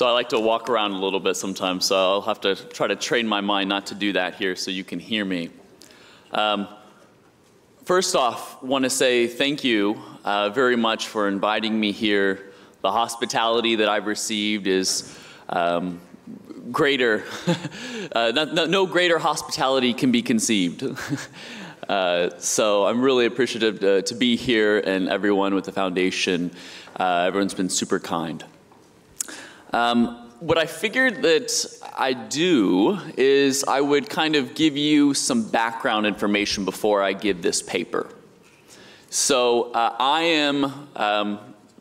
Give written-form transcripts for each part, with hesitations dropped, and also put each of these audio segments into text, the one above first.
So I like to walk around a little bit sometimes, so I'll have to try to train my mind not to do that here so you can hear me. First off, want to say thank you very much for inviting me here. The hospitality that I've received is greater. No greater hospitality can be conceived. So I'm really appreciative to be here, and everyone with the foundation. Everyone's been super kind. What I figured that I'd do is I would kind of give you some background information before I give this paper. So I am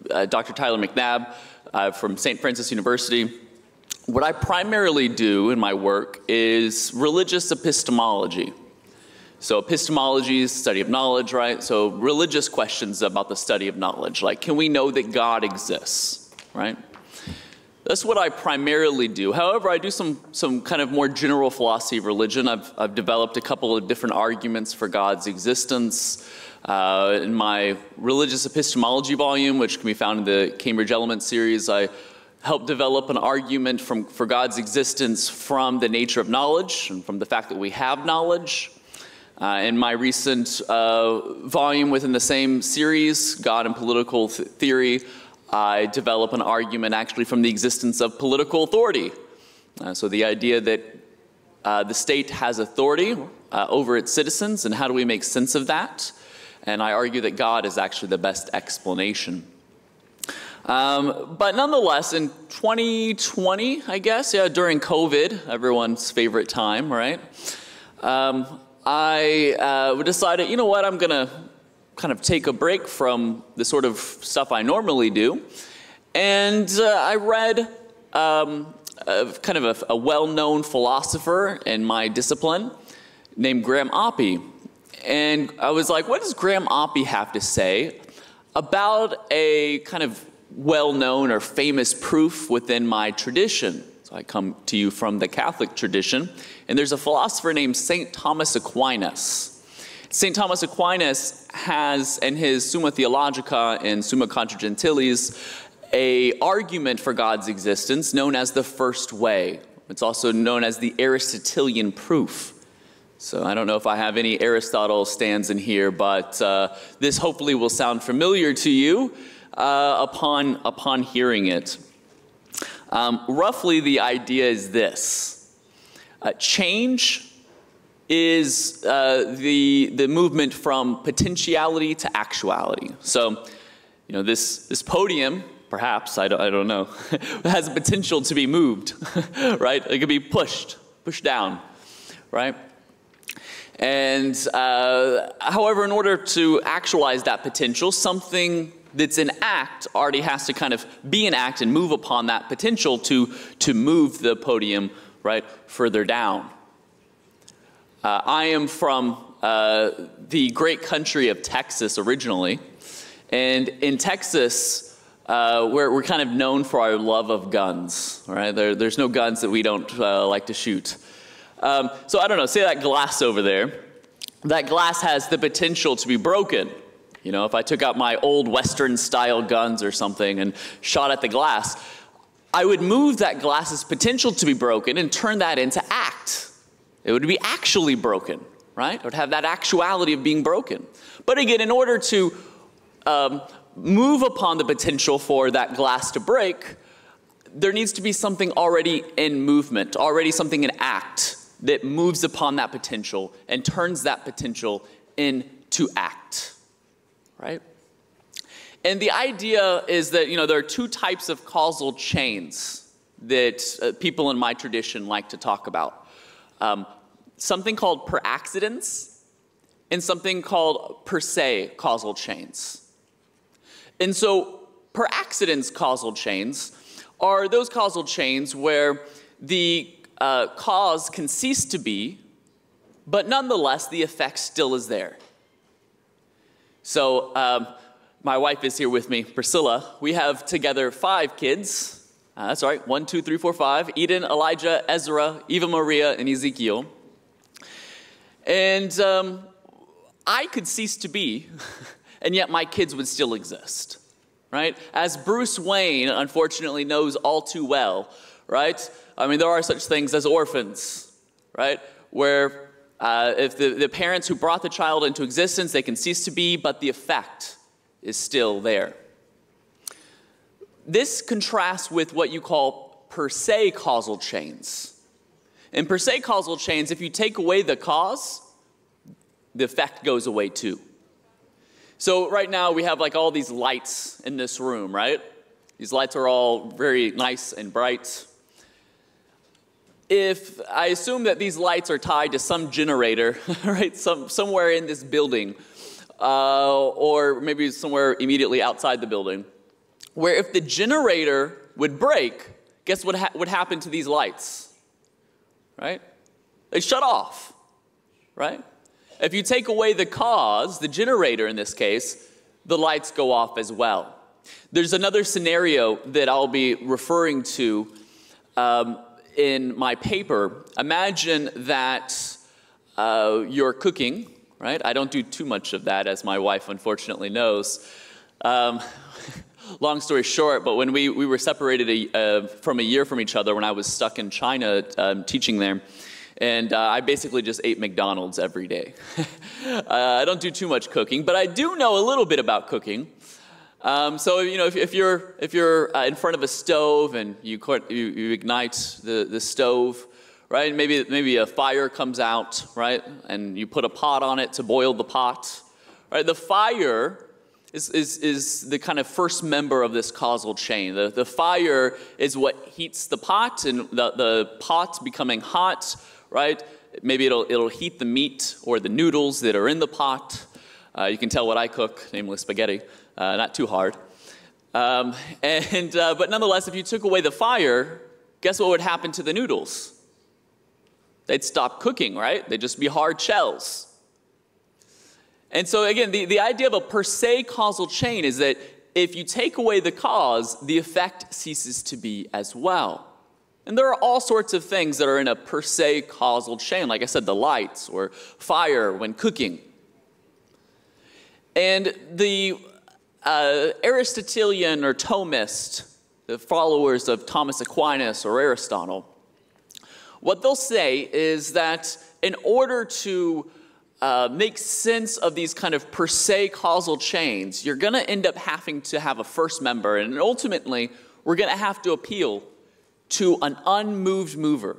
Dr. Tyler McNabb from St. Francis University. What I primarily do in my work is religious epistemology. So epistemology is study of knowledge, right? So religious questions about the study of knowledge, like can we know that God exists, right? That's what I primarily do. However, I do some kind of more general philosophy of religion. I've developed a couple of different arguments for God's existence. In my religious epistemology volume, which can be found in the Cambridge Elements series, I helped develop an argument for God's existence from the nature of knowledge and from the fact that we have knowledge. In my recent volume within the same series, God and Political Theory, I develop an argument actually from the existence of political authority. So the idea that the state has authority over its citizens, and how do we make sense of that? And I argue that God is actually the best explanation. But nonetheless, in 2020, I guess, during COVID, everyone's favorite time, right? I decided, you know what, I'm going to kind of take a break from the sort of stuff I normally do. And I read kind of a well-known philosopher in my discipline named Graham Oppy. And I was like, what does Graham Oppy have to say about a kind of well-known or famous proof within my tradition? So I come to you from the Catholic tradition, and there's a philosopher named St. Thomas Aquinas. St. Thomas Aquinas has, in his Summa Theologica and Summa Contra Gentiles, an argument for God's existence known as the first way. It's also known as the Aristotelian proof. So I don't know if I have any Aristotle stands in here, but this hopefully will sound familiar to you upon hearing it. Roughly the idea is this. Change is the movement from potentiality to actuality. So, you know, this podium, perhaps, I don't know, has a potential to be moved, right? It could be pushed down, right? And however, in order to actualize that potential, something that's in act already has to kind of be in act and move upon that potential to move the podium, right, further down. I am from the great country of Texas originally, and in Texas, we're kind of known for our love of guns, right? There's no guns that we don't like to shoot. So I don't know, say that glass over there. That glass has the potential to be broken. You know, if I took out my old Western-style guns or something and shot at the glass, I would move that glass's potential to be broken and turn that into act. It would be actually broken, right? It would have that actuality of being broken. But again, in order to move upon the potential for that glass to break, there needs to be something already in movement, already something in act that moves upon that potential and turns that potential into act, right? And the idea is that, you know, there are two types of causal chains that people in my tradition like to talk about. Something called per accidens and something called per se causal chains. And so per accidens causal chains are those causal chains where the cause can cease to be, but nonetheless the effect still is there. So my wife is here with me, Priscilla. We have together 5 kids. That's right, 1, 2, 3, 4, 5. Eden, Elijah, Ezra, Eva Maria, and Ezekiel. And I could cease to be, and yet my kids would still exist. right? As Bruce Wayne, unfortunately, knows all too well, right? I mean, there are such things as orphans, right? Where if the parents who brought the child into existence, they can cease to be, but the effect is still there. This contrasts with what you call per se causal chains. In per se causal chains, if you take away the cause, the effect goes away too. So right now we have like all these lights in this room, right? These lights are all very nice and bright. If I assume that these lights are tied to some generator, right, somewhere in this building, or maybe somewhere immediately outside the building, where if the generator would break, guess what would happen to these lights, right? They shut off, right? If you take away the cause, the generator in this case, the lights go off as well. There's another scenario that I'll be referring to in my paper. Imagine that you're cooking, right? I don't do too much of that, as my wife unfortunately knows. Long story short, but when we were separated from a year from each other when I was stuck in China teaching there, and I basically just ate McDonald's every day. I don't do too much cooking, but I do know a little bit about cooking. So you know, if you're in front of a stove and you ignite the stove, right? Maybe a fire comes out, right? And you put a pot on it to boil the pot, right? The fire is the kind of first member of this causal chain. The fire is what heats the pot, and the pot becoming hot, right? Maybe it'll heat the meat or the noodles that are in the pot. You can tell what I cook, namely spaghetti. Not too hard. But nonetheless, if you took away the fire, guess what would happen to the noodles? They'd stop cooking, right? They'd just be hard shells. And so again, the idea of a per se causal chain is that if you take away the cause, the effect ceases to be as well. And there are all sorts of things that are in a per se causal chain, like I said, the lights or fire when cooking. And the Aristotelian or Thomist, the followers of Thomas Aquinas or Aristotle, what they'll say is that in order to make sense of these kind of per se causal chains, you're going to end up having to have a first member, and ultimately we're going to have to appeal to an unmoved mover,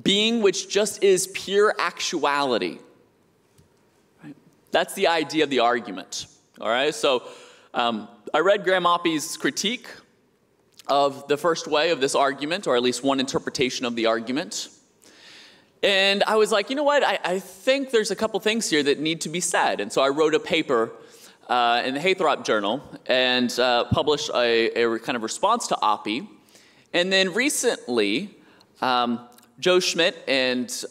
being which just is pure actuality. Right? That's the idea of the argument. All right, so I read Graham Oppy's critique of the first way of this argument, or at least one interpretation of the argument. And I was like, you know what, I think there's a couple things here that need to be said. And so I wrote a paper in the Haythrop Journal and published a kind of response to Oppy. And then recently, Joe Schmid and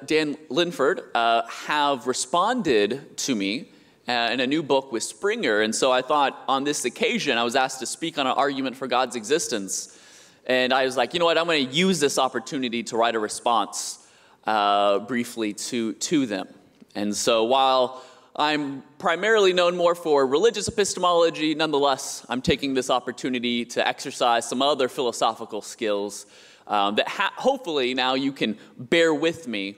Dan Linford have responded to me in a new book with Springer. And so I thought on this occasion, I was asked to speak on an argument for God's existence. And I was like, you know what, I'm going to use this opportunity to write a response briefly to them. And so while I'm primarily known more for religious epistemology, nonetheless, I'm taking this opportunity to exercise some other philosophical skills that hopefully now you can bear with me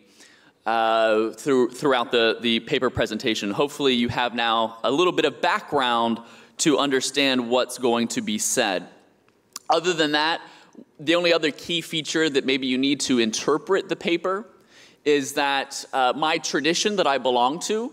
throughout the paper presentation. Hopefully you have now a little bit of background to understand what's going to be said. Other than that, the only other key feature that maybe you need to interpret the paper is that my tradition that I belong to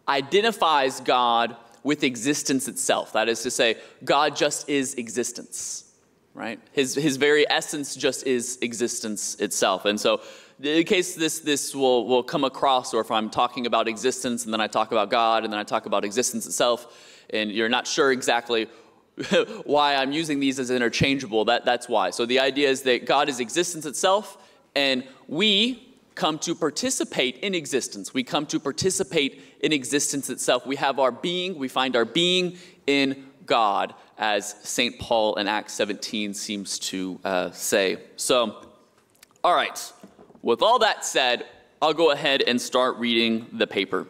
identifies God with existence itself. That is to say, God just is existence, right? His very essence just is existence itself. And so in case this will come across, or if I'm talking about existence and then I talk about God and then I talk about existence itself, and you're not sure exactly why I'm using these as interchangeable, that's why. So the idea is that God is existence itself, and we come to participate in existence. We come to participate in existence itself. We have our being, we find our being in God, as St. Paul in Acts 17 seems to say. So, all right, with all that said, I'll go ahead and start reading the paper.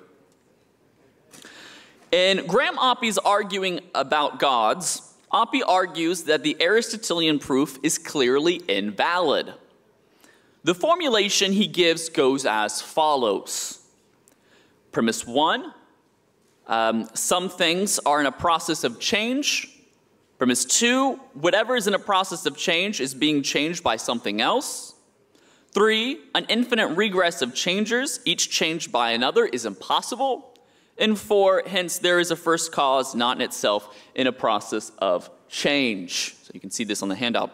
In Graham Oppy's arguing about gods, Oppy argues that the Aristotelian proof is clearly invalid. The formulation he gives goes as follows. Premise 1, some things are in a process of change. Premise 2, whatever is in a process of change is being changed by something else. 3, an infinite regress of changers, each changed by another, is impossible. And 4, hence there is a first cause not in itself in a process of change. So you can see this on the handout.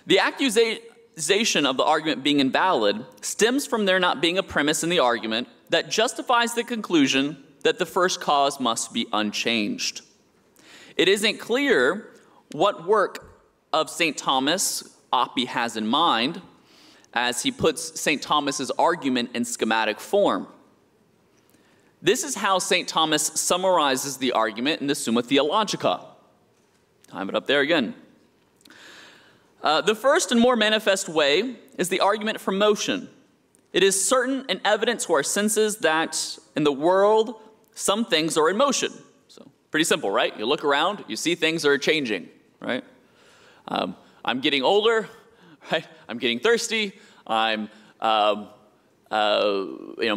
The accusation of the argument being invalid stems from there not being a premise in the argument that justifies the conclusion that the first cause must be unchanged. It isn't clear what work of St. Thomas Oppy has in mind as he puts St. Thomas's argument in schematic form. This is how St. Thomas summarizes the argument in the Summa Theologica. Time it up there again. The first and more manifest way is the argument from motion. It is certain and evident to our senses that in the world, some things are in motion. So pretty simple, right? You look around, you see things are changing, right? I'm getting older, right? I'm getting thirsty. I'm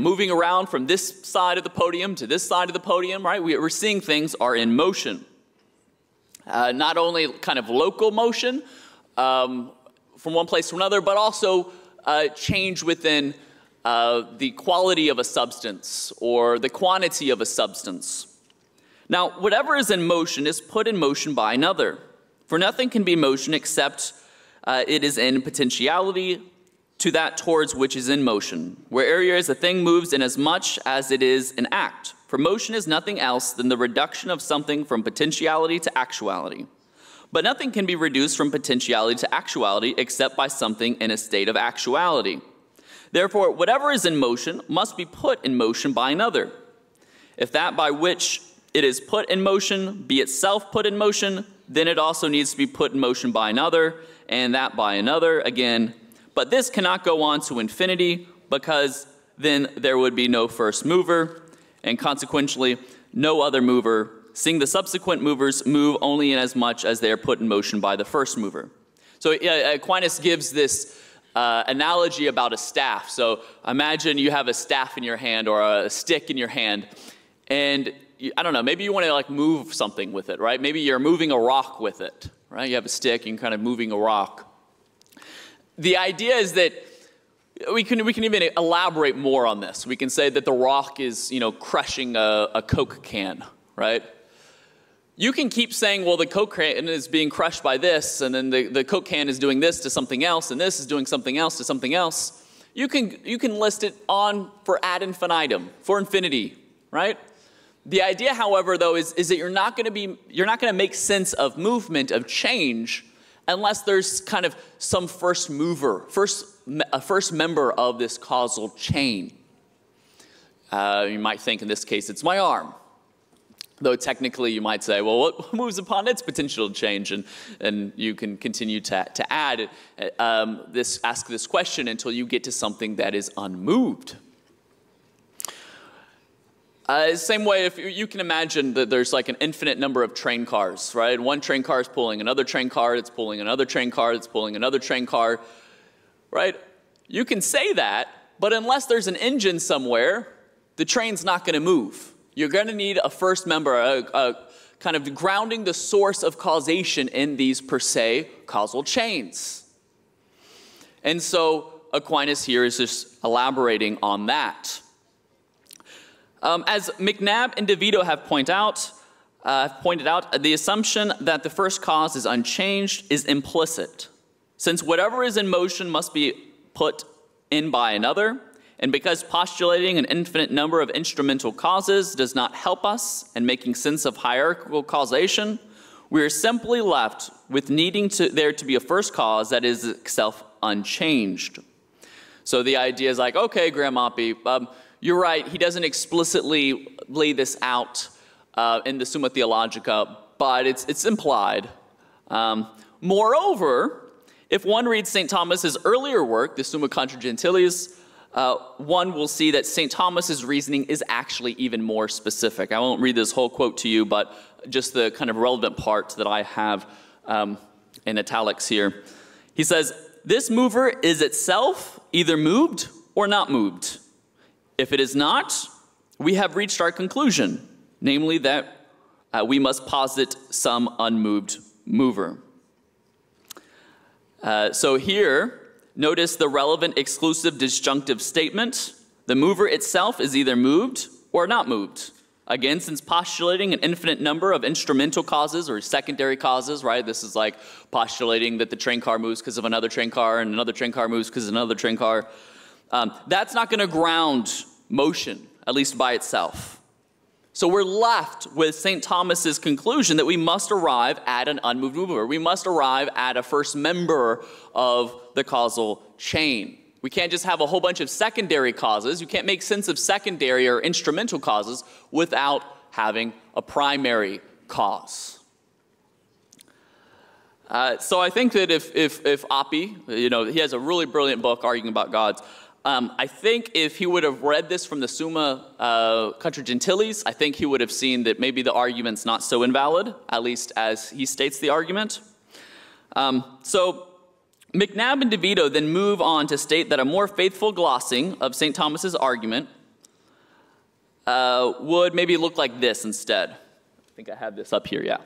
moving around from this side of the podium to this side of the podium, right? We're seeing things are in motion. Not only kind of local motion from one place to another, but also change within the quality of a substance or the quantity of a substance. Now, whatever is in motion is put in motion by another. For nothing can be in motion except it is in potentiality to that towards which is in motion, whereas a thing moves inasmuch as it is an act. For motion is nothing else than the reduction of something from potentiality to actuality. But nothing can be reduced from potentiality to actuality except by something in a state of actuality. Therefore, whatever is in motion must be put in motion by another. If that by which it is put in motion be itself put in motion, then it also needs to be put in motion by another, and that by another again. But this cannot go on to infinity, because then there would be no first mover, and consequently no other mover, seeing the subsequent movers move only inasmuch as they are put in motion by the first mover. So Aquinas gives this analogy about a staff. So imagine you have a staff in your hand or a stick in your hand, and I don't know, maybe you want to like move something with it, right? Maybe you're moving a rock with it, right? You have a stick and you're kind of moving a rock. The idea is that we can even elaborate more on this. We can say that the rock is, crushing a Coke can, right? You can keep saying, well, the Coke can is being crushed by this, and then the Coke can is doing this to something else, and this is doing something else to something else. You can list it on for ad infinitum, for infinity, right? The idea, however, though, is that you're not going to make sense of movement, of change, unless there's kind of some first mover, a first member of this causal chain. You might think in this case it's my arm. Though technically you might say, well, what moves upon its potential change? And you can continue to add ask this question until you get to something that is unmoved. Same way, if you can imagine that there's like an infinite number of train cars, right? One train car is pulling another train car, it's pulling another train car, it's pulling another train car, right? You can say that, but unless there's an engine somewhere, the train's not going to move. You're going to need a first member, kind of grounding the source of causation in these per se causal chains. And so Aquinas here is just elaborating on that. As McNabb and DeVito have pointed out, the assumption that the first cause is unchanged is implicit, since whatever is in motion must be put in by another, and because postulating an infinite number of instrumental causes does not help us in making sense of hierarchical causation, we are simply left with needing there to be a first cause that is itself unchanged. So the idea is like, okay, Graham Oppy, you're right, he doesn't explicitly lay this out in the Summa Theologica, but it's implied. Moreover, if one reads St. Thomas's earlier work, the Summa Contra Gentiles, one will see that St. Thomas's reasoning is actually even more specific. I won't read this whole quote to you, but just the kind of relevant part that I have in italics here. He says, "This mover is itself either moved or not moved. If it is not, we have reached our conclusion, namely that we must posit some unmoved mover." So here, notice the relevant exclusive disjunctive statement. The mover itself is either moved or not moved. Again, since postulating an infinite number of instrumental causes or secondary causes, right? This is like postulating that the train car moves because of another train car and another train car moves because of another train car. That's not going to ground motion, at least by itself. So we're left with St. Thomas's conclusion that we must arrive at an unmoved mover. We must arrive at a first member of the causal chain. We can't just have a whole bunch of secondary causes. You can't make sense of secondary or instrumental causes without having a primary cause. So I think that if Oppie, he has a really brilliant book arguing about gods. I think if he would have read this from the Summa Contra Gentiles, I think he would have seen that maybe the argument's not so invalid, at least as he states the argument. So McNabb and DeVito then move on to state that a more faithful glossing of St. Thomas's argument would maybe look like this instead. I think I have this up here, yeah.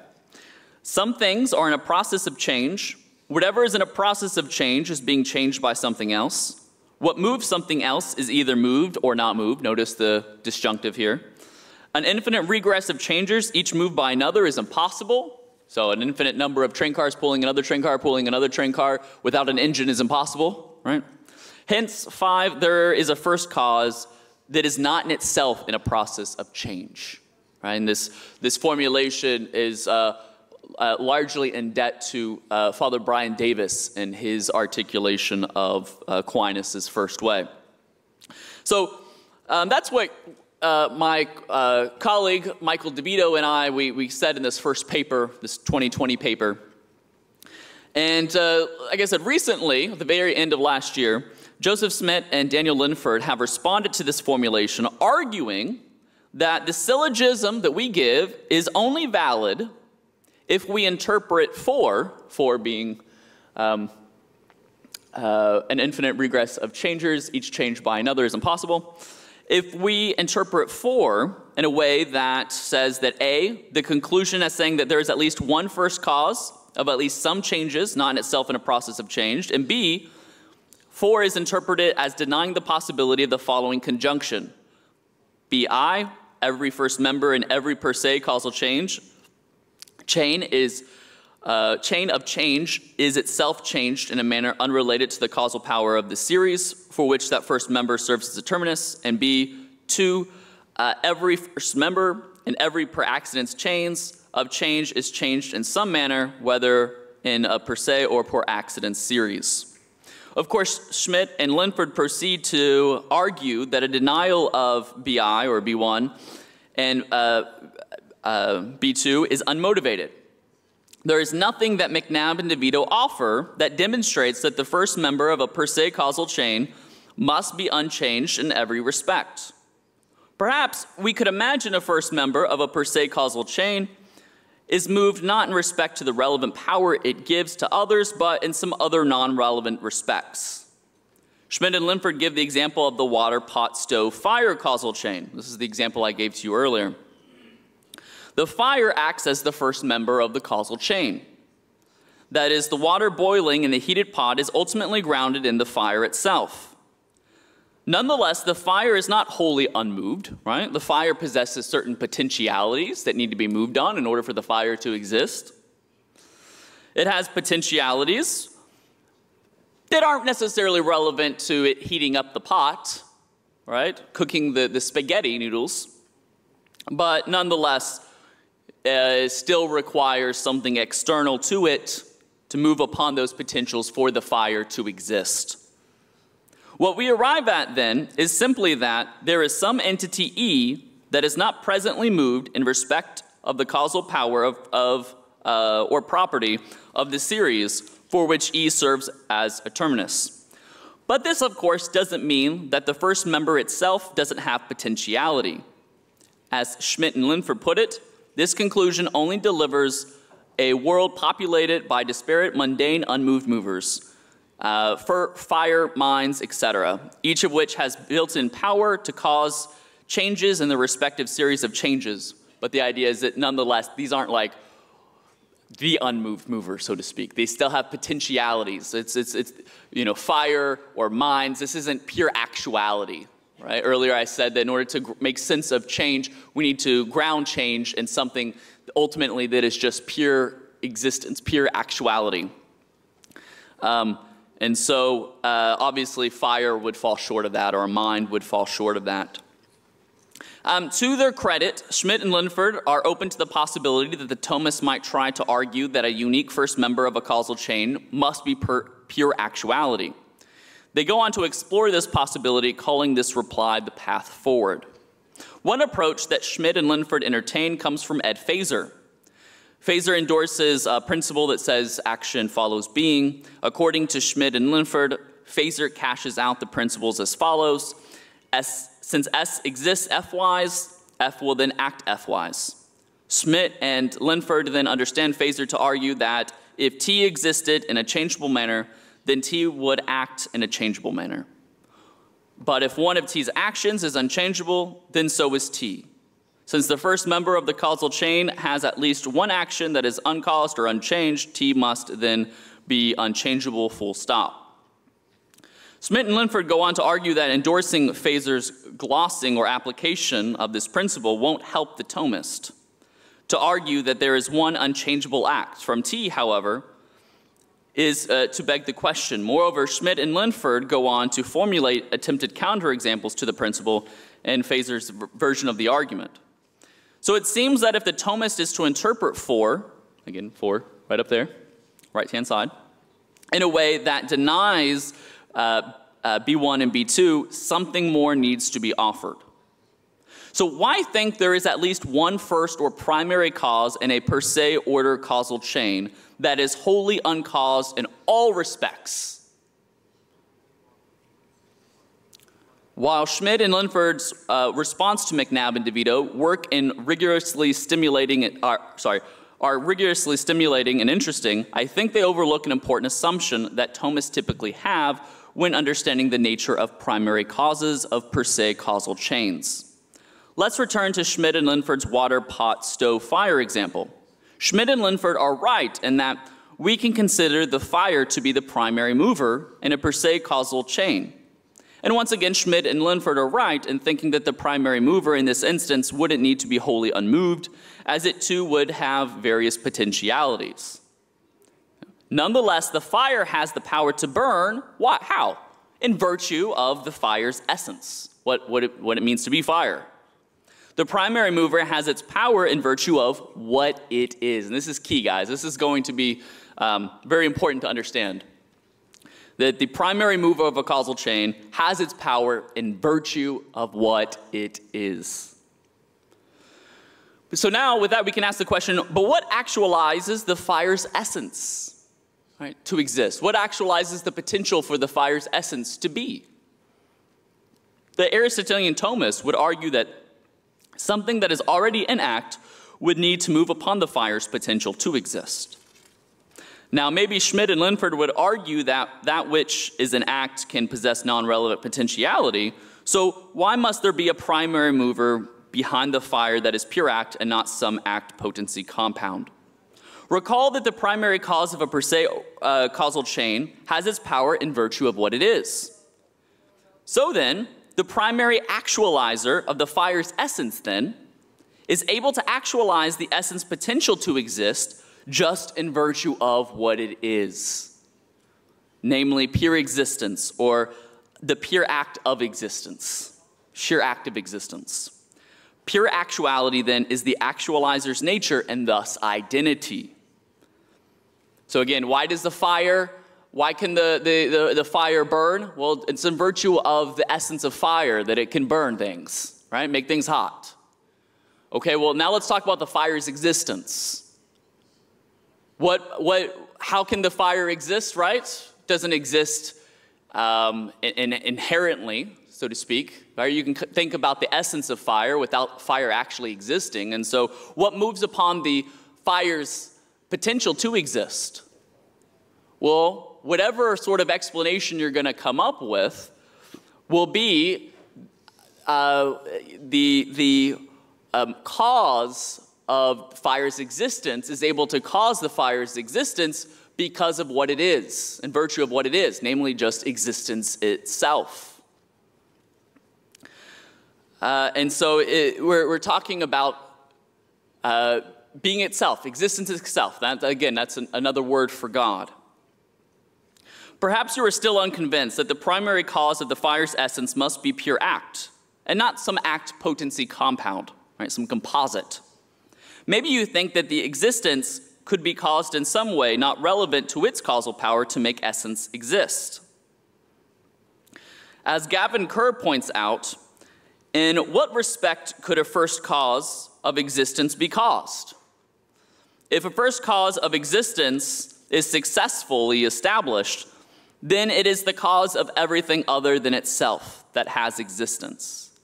Some things are in a process of change. Whatever is in a process of change is being changed by something else. What moves something else is either moved or not moved. Notice the disjunctive here. An infinite regress of changers, each moved by another, is impossible. So an infinite number of train cars pulling another train car, pulling another train car without an engine is impossible, right? Hence, 5, there is a first cause that is not in itself in a process of change, right? And this formulation is largely in debt to Father Brian Davis and his articulation of Aquinas' first way. So that's what my colleague Michael DeVito and I, we said in this first paper, this 2020 paper. And like I said, recently, at the very end of last year, Joseph Schmid and Daniel Linford have responded to this formulation, arguing that the syllogism that we give is only valid if we interpret for being an infinite regress of changers, each changed by another is impossible. If we interpret for in a way that says that A, the conclusion as saying that there is at least one first cause of at least some changes, not in itself in a process of change, and B, for is interpreted as denying the possibility of the following conjunction. BI, every first member in every per se causal chain of change is itself changed in a manner unrelated to the causal power of the series for which that first member serves as a terminus, and B, 2, every first member in every per accidence chains of change is changed in some manner, whether in a per se or per accident series. Of course, Schmid and Linford proceed to argue that a denial of BI or B1 and B2 is unmotivated. There is nothing that McNabb and DeVito offer that demonstrates that the first member of a per se causal chain must be unchanged in every respect. Perhaps we could imagine a first member of a per se causal chain is moved not in respect to the relevant power it gives to others, but in some other non-relevant respects. Schmid and Linford give the example of the water, pot, stove, fire causal chain. This is the example I gave to you earlier. The fire acts as the first member of the causal chain. That is, the water boiling in the heated pot is ultimately grounded in the fire itself. Nonetheless, the fire is not wholly unmoved, right? The fire possesses certain potentialities that need to be moved on in order for the fire to exist. It has potentialities that aren't necessarily relevant to it heating up the pot, right? Cooking the spaghetti noodles, but nonetheless, it still requires something external to it to move upon those potentials for the fire to exist. What we arrive at then is simply that there is some entity E that is not presently moved in respect of the causal power or property of the series for which E serves as a terminus. But this, of course, doesn't mean that the first member itself doesn't have potentiality. As Schmid and Linford put it, this conclusion only delivers a world populated by disparate, mundane, unmoved movers, for fire, minds, etc., each of which has built-in power to cause changes in the respective series of changes. But the idea is that nonetheless, these aren't like the unmoved mover, so to speak. They still have potentialities. It's you know, fire or minds. This isn't pure actuality, right? Earlier I said that in order to make sense of change, we need to ground change in something ultimately that is just pure existence, pure actuality. And so obviously fire would fall short of that, or a mind would fall short of that. To their credit, Schmid and Linford are open to the possibility that the Thomists might try to argue that a unique first member of a causal chain must be pure actuality. They go on to explore this possibility, calling this reply the path forward. One approach that Schmid and Linford entertain comes from Ed Feser. Feser endorses a principle that says action follows being. According to Schmid and Linford, Feser cashes out the principles as follows. Since S exists F-wise, F will then act F-wise. Schmid and Linford then understand Feser to argue that if T existed in a changeable manner, then T would act in a changeable manner. But if one of T's actions is unchangeable, then so is T. Since the first member of the causal chain has at least one action that is uncaused or unchanged, T must then be unchangeable, full stop. Schmid and Linford go on to argue that endorsing Feser's glossing or application of this principle won't help the Thomist. To argue that there is one unchangeable act from T, however, is to beg the question. Moreover, Schmid and Linford go on to formulate attempted counterexamples to the principle in Feser's version of the argument. So it seems that if the Thomist is to interpret 4, again 4, right up there, right-hand side, in a way that denies B1 and B2, something more needs to be offered. So why think there is at least one first or primary cause in a per se order causal chain that is wholly uncaused in all respects? While Schmid and Linford's response to McNabb and DeVito are rigorously stimulating and interesting, I think they overlook an important assumption that Thomists typically have when understanding the nature of primary causes of per se causal chains. Let's return to Schmid and Linford's water, pot, stove, fire example. Schmid and Linford are right in that we can consider the fire to be the primary mover in a per se causal chain. And once again, Schmid and Linford are right in thinking that the primary mover in this instance wouldn't need to be wholly unmoved, as it too would have various potentialities. Nonetheless, the fire has the power to burn. What? How? In virtue of the fire's essence, what it means to be fire. The primary mover has its power in virtue of what it is. And this is key, guys. This is going to be very important to understand. That the primary mover of a causal chain has its power in virtue of what it is. So now, with that, we can ask the question, but what actualizes the fire's essence, right, to exist? What actualizes the potential for the fire's essence to be? The Aristotelian Thomists would argue that something that is already in act would need to move upon the fire's potential to exist. Now, maybe Schmid and Linford would argue that that which is an act can possess non-relevant potentiality, so why must there be a primary mover behind the fire that is pure act and not some act potency compound? Recall that the primary cause of a per se causal chain has its power in virtue of what it is. So then, the primary actualizer of the fire's essence then is able to actualize the essence potential to exist just in virtue of what it is, namely pure existence, or the pure act of existence, sheer act of existence. Pure actuality then is the actualizer's nature and thus identity. So again, why can the fire burn? Well, it's in virtue of the essence of fire that it can burn things, right? Make things hot. Okay, well now let's talk about the fire's existence. How can the fire exist, right? Doesn't exist inherently, so to speak. Right? You can think about the essence of fire without fire actually existing. And so what moves upon the fire's potential to exist? Well, whatever sort of explanation you're going to come up with will be the cause of fire's existence is able to cause the fire's existence because of what it is, in virtue of what it is, namely just existence itself. And so we're talking about being itself, existence itself. That, again, that's another word for God. Perhaps you are still unconvinced that the primary cause of the fire's essence must be pure act, and not some act potency compound, right, some composite. Maybe you think that the existence could be caused in some way not relevant to its causal power to make essence exist. As Gavin Kerr points out, in what respect could a first cause of existence be caused? If a first cause of existence is successfully established, then it is the cause of everything other than itself that has existence.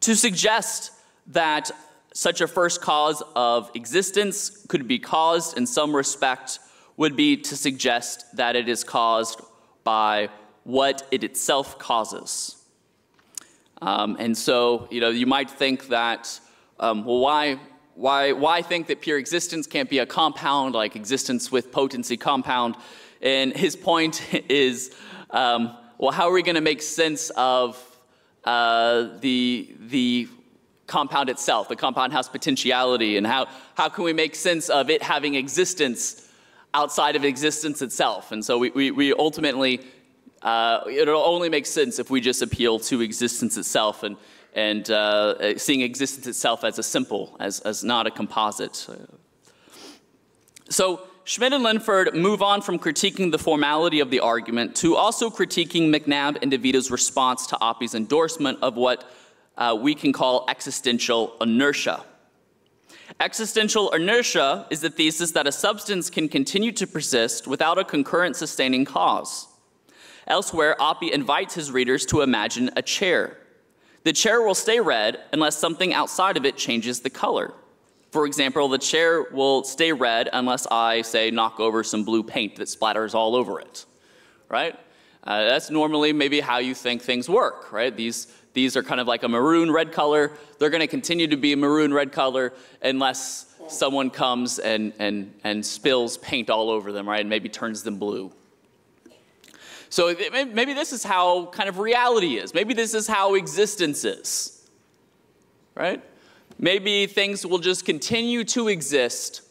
To suggest that such a first cause of existence could be caused in some respect would be to suggest that it is caused by what it itself causes. And so, you might think that, well, why think that pure existence can't be a compound, like existence with potency compound? And his point is, well, how are we going to make sense of the compound itself? The compound has potentiality, and how can we make sense of it having existence outside of existence itself? And so we ultimately, it'll only make sense if we just appeal to existence itself and seeing existence itself as a simple, as not a composite. So Schmid and Linford move on from critiquing the formality of the argument to also critiquing McNabb and DeVito's response to Oppie's endorsement of what we can call existential inertia. Existential inertia is the thesis that a substance can continue to persist without a concurrent sustaining cause. Elsewhere, Oppie invites his readers to imagine a chair. The chair will stay red unless something outside of it changes the color. For example, the chair will stay red unless I, say, knock over some blue paint that splatters all over it, right? That's normally maybe how you think things work, right? These are kind of like a maroon-red color. They're going to continue to be a maroon-red color unless someone comes and spills paint all over them, right, and maybe turns them blue. So maybe this is how kind of reality is. Maybe this is how existence is, right? Maybe things will just continue to exist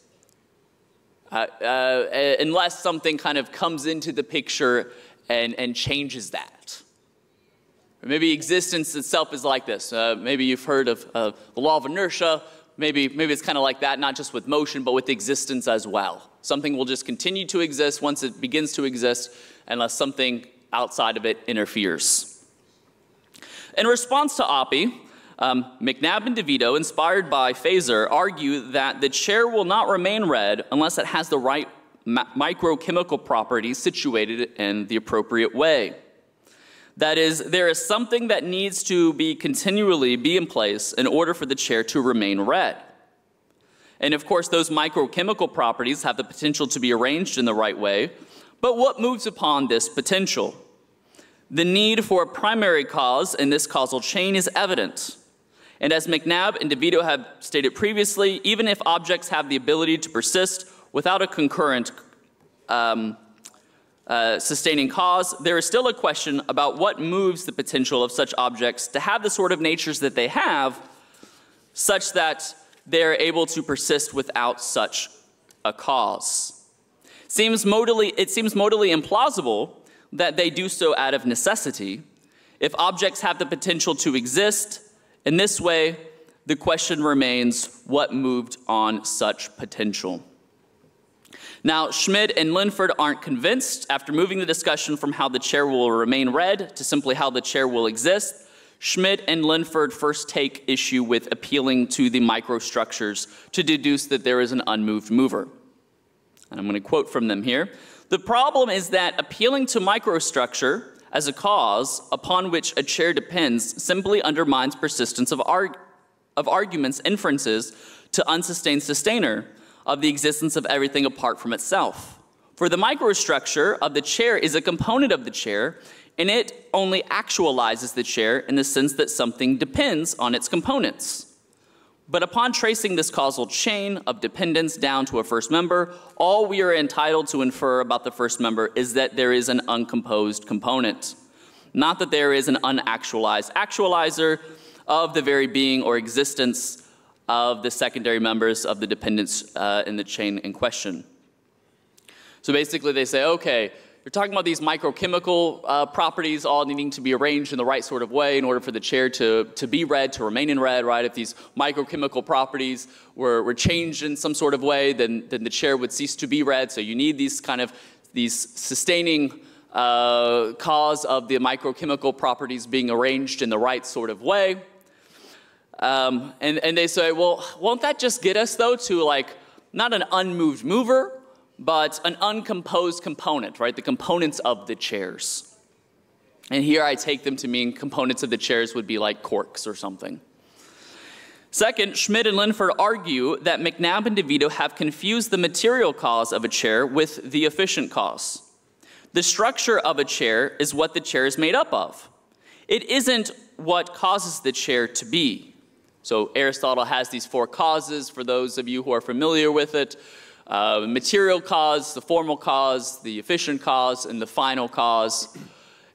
unless something kind of comes into the picture and changes that. Or maybe existence itself is like this. Maybe you've heard of the law of inertia. Maybe it's kind of like that, not just with motion, but with existence as well. Something will just continue to exist once it begins to exist, unless something outside of it interferes. In response to Oppie, McNabb and DeVito, inspired by Fazer, argue that the chair will not remain red unless it has the right microchemical properties situated in the appropriate way. That is, there is something that needs to continually be in place in order for the chair to remain red. And of course, those microchemical properties have the potential to be arranged in the right way. But what moves upon this potential? The need for a primary cause in this causal chain is evident. And as McNabb and DeVito have stated previously, even if objects have the ability to persist without a concurrent sustaining cause, there is still a question about what moves the potential of such objects to have the sort of natures that they have, such that they're able to persist without such a cause. It seems modally implausible that they do so out of necessity. If objects have the potential to exist in this way, the question remains, what moved on such potential? Now, Schmid and Linford aren't convinced. After moving the discussion from how the chair will remain red to simply how the chair will exist, Schmid and Linford first take issue with appealing to the microstructures to deduce that there is an unmoved mover. And I'm going to quote from them here. The problem is that appealing to microstructure as a cause upon which a chair depends simply undermines persistence of arguments, inferences to unsustained sustainer of the existence of everything apart from itself. For the microstructure of the chair is a component of the chair, and it only actualizes the chair in the sense that something depends on its components. But upon tracing this causal chain of dependence down to a first member, all we are entitled to infer about the first member is that there is an uncomposed component, not that there is an unactualized actualizer of the very being or existence of the secondary members of the dependence in the chain in question. So basically they say, okay, you're talking about these microchemical properties all needing to be arranged in the right sort of way in order for the chair to be read, to remain in read, right? If these microchemical properties were changed in some sort of way, then the chair would cease to be read. So you need these sustaining cause of the microchemical properties being arranged in the right sort of way. And they say, well, won't that just get us, though, to like not an unmoved mover, but an uncomposed component, right? The components of the chairs. And here I take them to mean components of the chairs would be like corks or something. Second, Schmid and Linford argue that McNabb and DeVito have confused the material cause of a chair with the efficient cause. The structure of a chair is what the chair is made up of. It isn't what causes the chair to be. So Aristotle has these four causes for those of you who are familiar with it. Material cause, the formal cause, the efficient cause, and the final cause.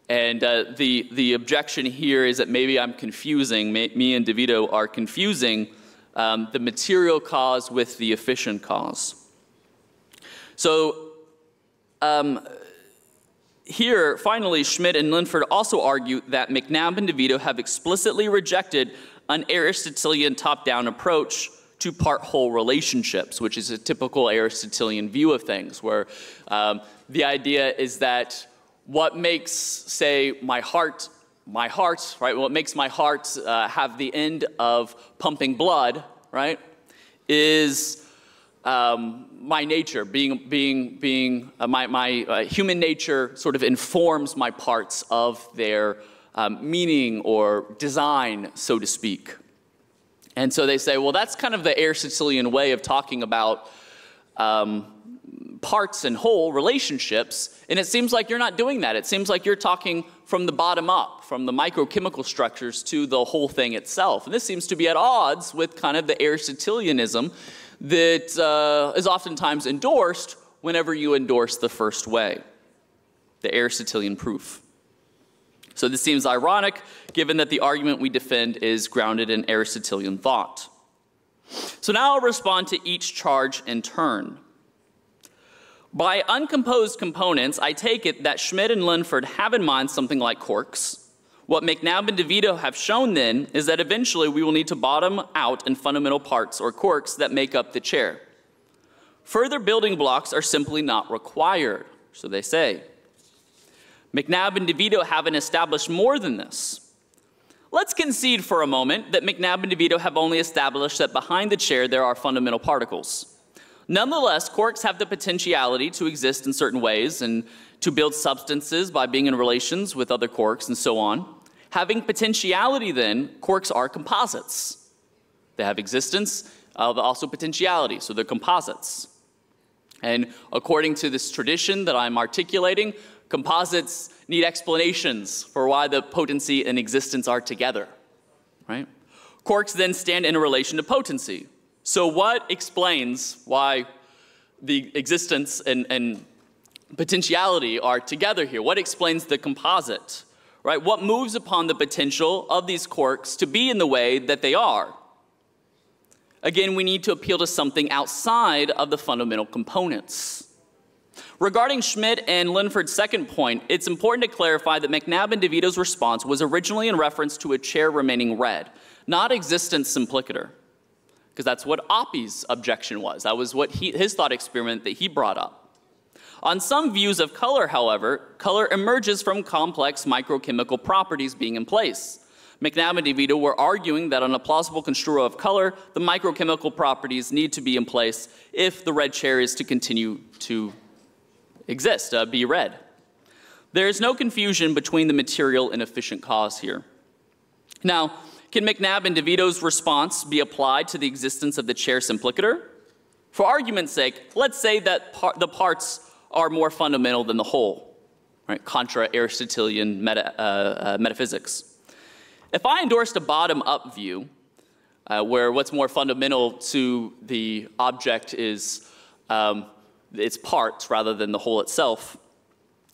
And the objection here is that maybe I'm confusing, me and DeVito are confusing the material cause with the efficient cause. So here, finally, Schmid and Linford also argue that McNabb and DeVito have explicitly rejected an Aristotelian top-down approach to part-whole relationships, which is a typical Aristotelian view of things, where the idea is that what makes, say, my heart, right? What makes my heart have the end of pumping blood, right? Is my nature, my human nature sort of informs my parts of their meaning or design, so to speak. And so they say, well, that's kind of the Aristotelian way of talking about parts and whole relationships, and it seems like you're not doing that. It seems like you're talking from the bottom up, from the microchemical structures to the whole thing itself. And this seems to be at odds with kind of the Aristotelianism that is oftentimes endorsed whenever you endorse the first way, the Aristotelian proof. So this seems ironic, given that the argument we defend is grounded in Aristotelian thought. So now I'll respond to each charge in turn. By uncomposed components, I take it that Schmid and Linford have in mind something like corks. What McNabb and DeVito have shown then is that eventually we will need to bottom out in fundamental parts or corks that make up the chair. Further building blocks are simply not required, so they say. McNabb and DeVito haven't established more than this. Let's concede for a moment that McNabb and DeVito have only established that behind the chair there are fundamental particles. Nonetheless, corks have the potentiality to exist in certain ways and to build substances by being in relations with other corks and so on. Having potentiality then, corks are composites. They have existence, but also potentiality, so they're composites. And according to this tradition that I'm articulating, composites need explanations for why the potency and existence are together, right? Corks then stand in a relation to potency. So what explains why the existence and potentiality are together here? What explains the composite, right? What moves upon the potential of these corks to be in the way that they are? Again, we need to appeal to something outside of the fundamental components. Regarding Schmid and Linford's second point, it's important to clarify that McNabb and DeVito's response was originally in reference to a chair remaining red, not existence simplicator, because that's what Oppe's objection was. That was what his thought experiment that he brought up. On some views of color, however, color emerges from complex microchemical properties being in place. McNabb and DeVito were arguing that on a plausible construal of color, the microchemical properties need to be in place if the red chair is to continue to exist, be red. There is no confusion between the material and efficient cause here. Now, can McNabb and DeVito's response be applied to the existence of the chair simplicator? For argument's sake, let's say that the parts are more fundamental than the whole, right? Contra Aristotelian metaphysics. If I endorsed a bottom-up view, where what's more fundamental to the object is its parts rather than the whole itself,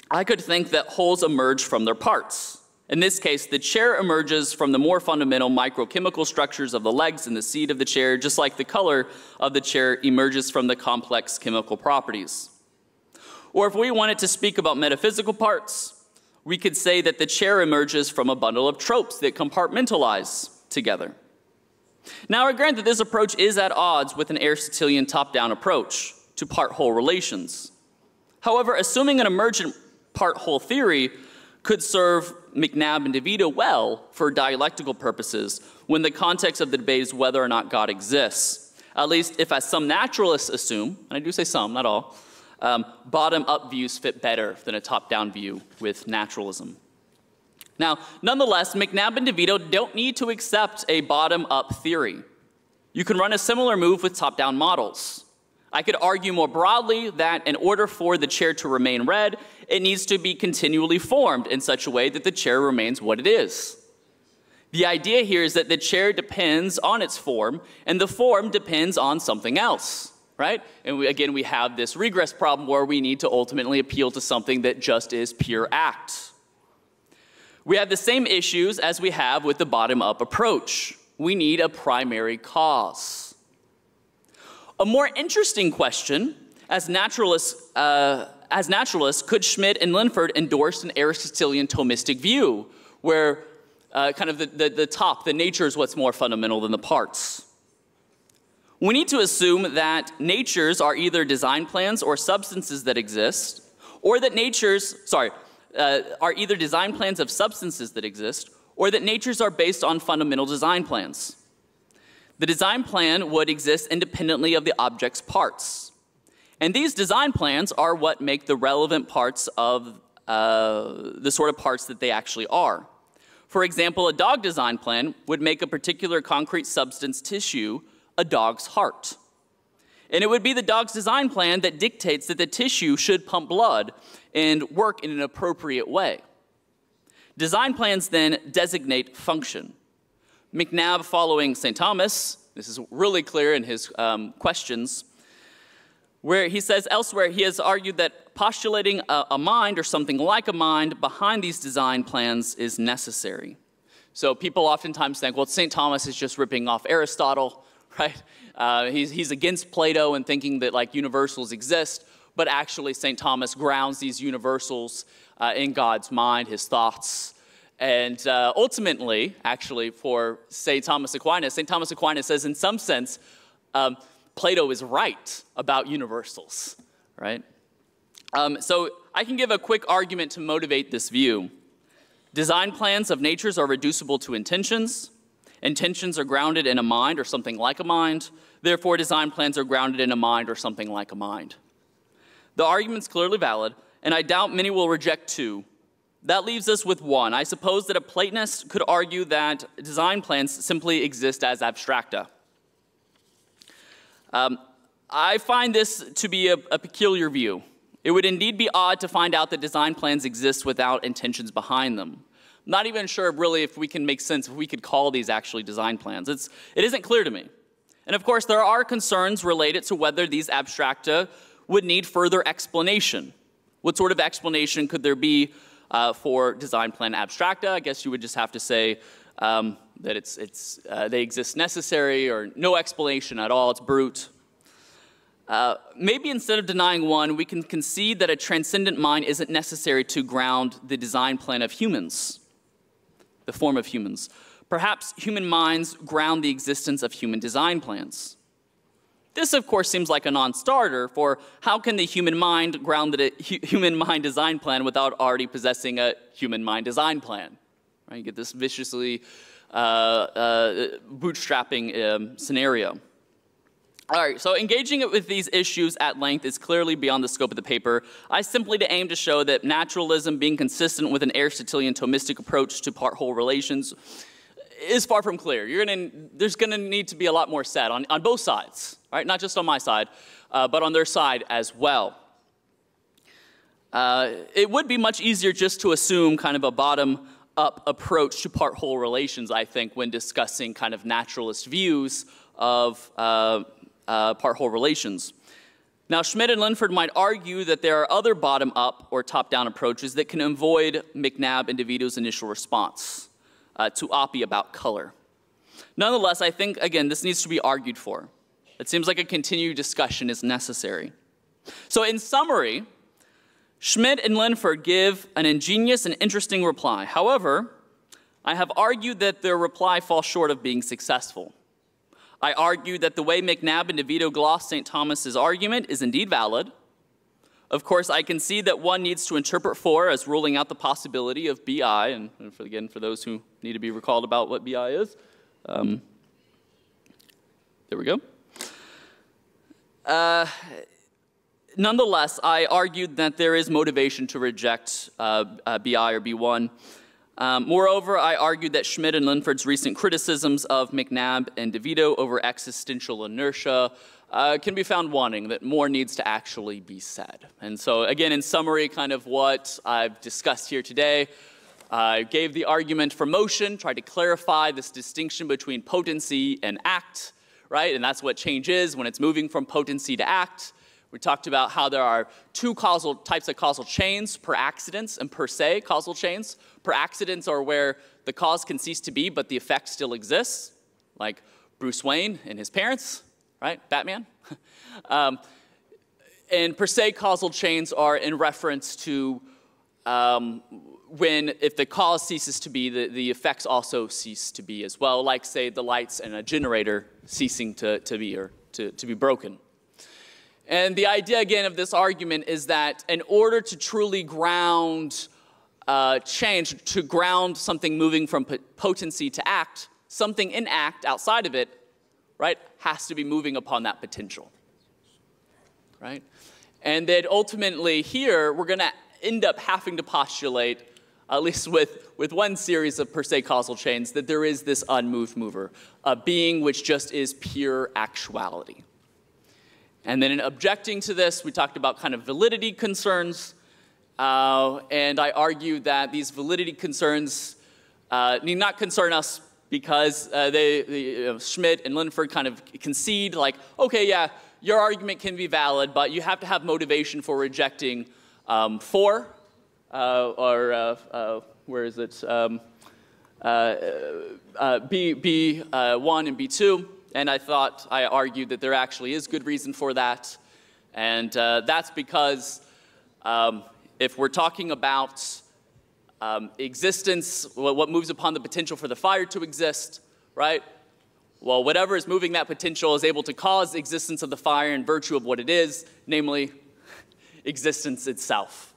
I could think that wholes emerge from their parts. In this case, the chair emerges from the more fundamental microchemical structures of the legs and the seat of the chair, just like the color of the chair emerges from the complex chemical properties. Or if we wanted to speak about metaphysical parts, we could say that the chair emerges from a bundle of tropes that compartmentalize together. Now, I grant that this approach is at odds with an Aristotelian top-down approach to part-whole relations. However, assuming an emergent part-whole theory could serve McNabb and DeVito well for dialectical purposes when the context of the debate is whether or not God exists. At least if, as some naturalists assume, and I do say some, not all, bottom-up views fit better than a top-down view with naturalism. Now, nonetheless, McNabb and DeVito don't need to accept a bottom-up theory. You can run a similar move with top-down models. I could argue more broadly that in order for the chair to remain red, it needs to be continually formed in such a way that the chair remains what it is. The idea here is that the chair depends on its form, and the form depends on something else, right? And again, we have this regress problem where we need to ultimately appeal to something that just is pure act. We have the same issues as we have with the bottom-up approach. We need a primary cause. A more interesting question, as naturalists, could Schmid and Linford endorse an Aristotelian Thomistic view, where kind of the nature is what's more fundamental than the parts? We need to assume that natures are either design plans or substances that exist, or that are either design plans of substances that exist, or that natures are based on fundamental design plans. The design plan would exist independently of the object's parts. And these design plans are what make the relevant parts of the sort of parts that they actually are. For example, a dog design plan would make a particular concrete substance tissue a dog's heart. And it would be the dog's design plan that dictates that the tissue should pump blood and work in an appropriate way. Design plans then designate function. McNabb, following St. Thomas, this is really clear in his questions, where he says elsewhere he has argued that postulating a mind or something like a mind behind these design plans is necessary. So people oftentimes think, well, St. Thomas is just ripping off Aristotle, right? He's against Plato and thinking that like universals exist, but actually St. Thomas grounds these universals in God's mind, his thoughts. And ultimately, actually, for St. Thomas Aquinas says in some sense, Plato is right about universals, right? So I can give a quick argument to motivate this view. Design plans of natures are reducible to intentions. Intentions are grounded in a mind or something like a mind. Therefore, design plans are grounded in a mind or something like a mind. The argument's clearly valid, and I doubt many will reject two. That leaves us with one. I suppose that a Platonist could argue that design plans simply exist as abstracta. I find this to be a peculiar view. It would indeed be odd to find out that design plans exist without intentions behind them. I'm not even sure really if we can make sense, if we could call these actually design plans. It isn't clear to me. And of course, there are concerns related to whether these abstracta would need further explanation. What sort of explanation could there be for design plan abstracta? I guess you would just have to say that they exist necessary or no explanation at all, it's brute. Maybe instead of denying one, we can concede that a transcendent mind isn't necessary to ground the design plan of humans, the form of humans. Perhaps human minds ground the existence of human design plans. This, of course, seems like a non-starter, for how can the human mind ground the human mind design plan without already possessing a human mind design plan? Right? You get this viciously bootstrapping scenario. All right, so engaging with these issues at length is clearly beyond the scope of the paper. I simply aim to show that naturalism, being consistent with an Aristotelian Thomistic approach to part-whole relations, is far from clear. There's going to need to be a lot more said on both sides, right? Not just on my side, but on their side as well. It would be much easier just to assume kind of a bottom-up approach to part-whole relations, I think, when discussing kind of naturalist views of part-whole relations. Now, Schmid and Linford might argue that there are other bottom-up or top-down approaches that can avoid McNabb and DeVito's initial response to Oppie about color. Nonetheless, I think, again, this needs to be argued for. It seems like a continued discussion is necessary. So in summary, Schmid and Linford give an ingenious and interesting reply. However, I have argued that their reply falls short of being successful. I argue that the way McNabb and DeVito gloss St. Thomas's argument is indeed valid. Of course, I can see that one needs to interpret for as ruling out the possibility of BI, and again, for those who need to be recalled about what BI is, there we go. Nonetheless, I argued that there is motivation to reject BI or B1. Moreover, I argued that Schmid and Linford's recent criticisms of McNabb and DeVito over existential inertia can be found wanting, that more needs to actually be said. And so, again, in summary, kind of what I've discussed here today, I gave the argument for motion, tried to clarify this distinction between potency and act, right? And that's what change is when it's moving from potency to act. We talked about how there are two types of causal chains, per accidents and per se causal chains. Per accidents are where the cause can cease to be, but the effect still exists, like Bruce Wayne and his parents, right? Batman. And per se causal chains are in reference to if the cause ceases to be, the effects also cease to be as well, like, say, the lights in a generator ceasing to be broken. And the idea, again, of this argument is that in order to truly ground change, to ground something moving from potency to act, something in act outside of it, right, has to be moving upon that potential, right? And that ultimately here, we're going to end up having to postulate, at least with one series of per se causal chains, that there is this unmoved mover, a being which just is pure actuality. And then in objecting to this, we talked about kind of validity concerns, and I argued that these validity concerns need not concern us because Schmid and Linford kind of concede, like, okay, yeah, your argument can be valid, but you have to have motivation for rejecting where is it? B1 and B2. And I argued that there actually is good reason for that. And that's because if we're talking about existence, what moves upon the potential for the fire to exist, right? Well, whatever is moving that potential is able to cause the existence of the fire in virtue of what it is, namely existence itself.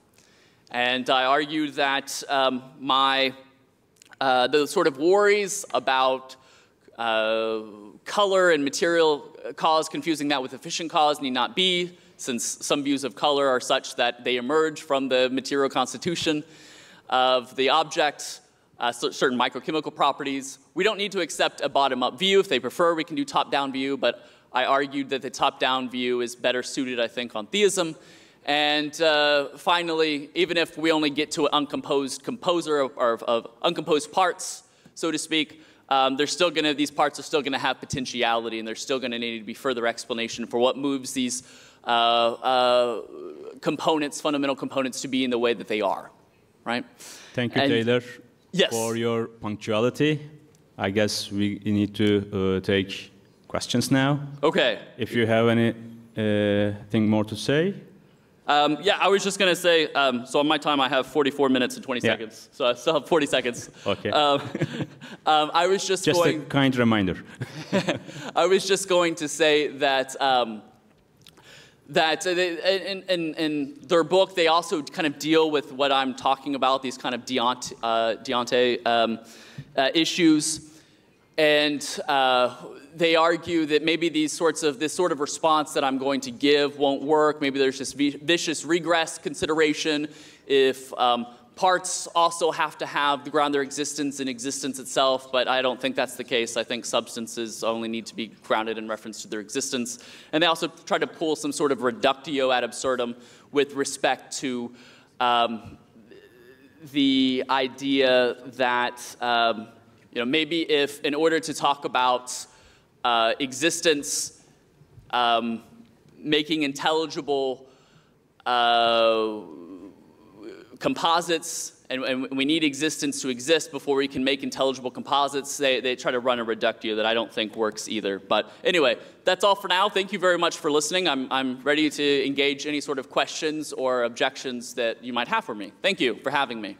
And I argued that the sort of worries about color and material cause, confusing that with efficient cause, need not be, since some views of color are such that they emerge from the material constitution of the object, certain microchemical properties. We don't need to accept a bottom-up view. If they prefer, we can do top-down view, but I argued that the top-down view is better suited, I think, on theism. And finally, even if we only get to an uncomposed composer of uncomposed parts, so to speak, these parts are still going to have potentiality, and there's still going to need to be further explanation for what moves these components, fundamental components, to be in the way that they are, right? Thank you, Taylor, yes, for your punctuality. I guess we need to take questions now. Okay. If you have anything more to say. Yeah, I was just going to say, so on my time I have 44 minutes and 20 seconds, so I still have 40 seconds. Okay. I was just a kind reminder. I was just going to say that in their book, they also kind of deal with what I'm talking about, these kind of deonte issues. And they argue that maybe this sort of response that I'm going to give won't work. Maybe there's this vicious regress consideration if parts also have to have the ground their existence in existence itself, but I don't think that's the case. I think substances only need to be grounded in reference to their existence. And they also try to pull some sort of reductio ad absurdum with respect to the idea that maybe if in order to talk about existence, making intelligible composites, and we need existence to exist before we can make intelligible composites. They try to run a reductio that I don't think works either. But anyway, that's all for now. Thank you very much for listening. I'm ready to engage any sort of questions or objections that you might have for me. Thank you for having me.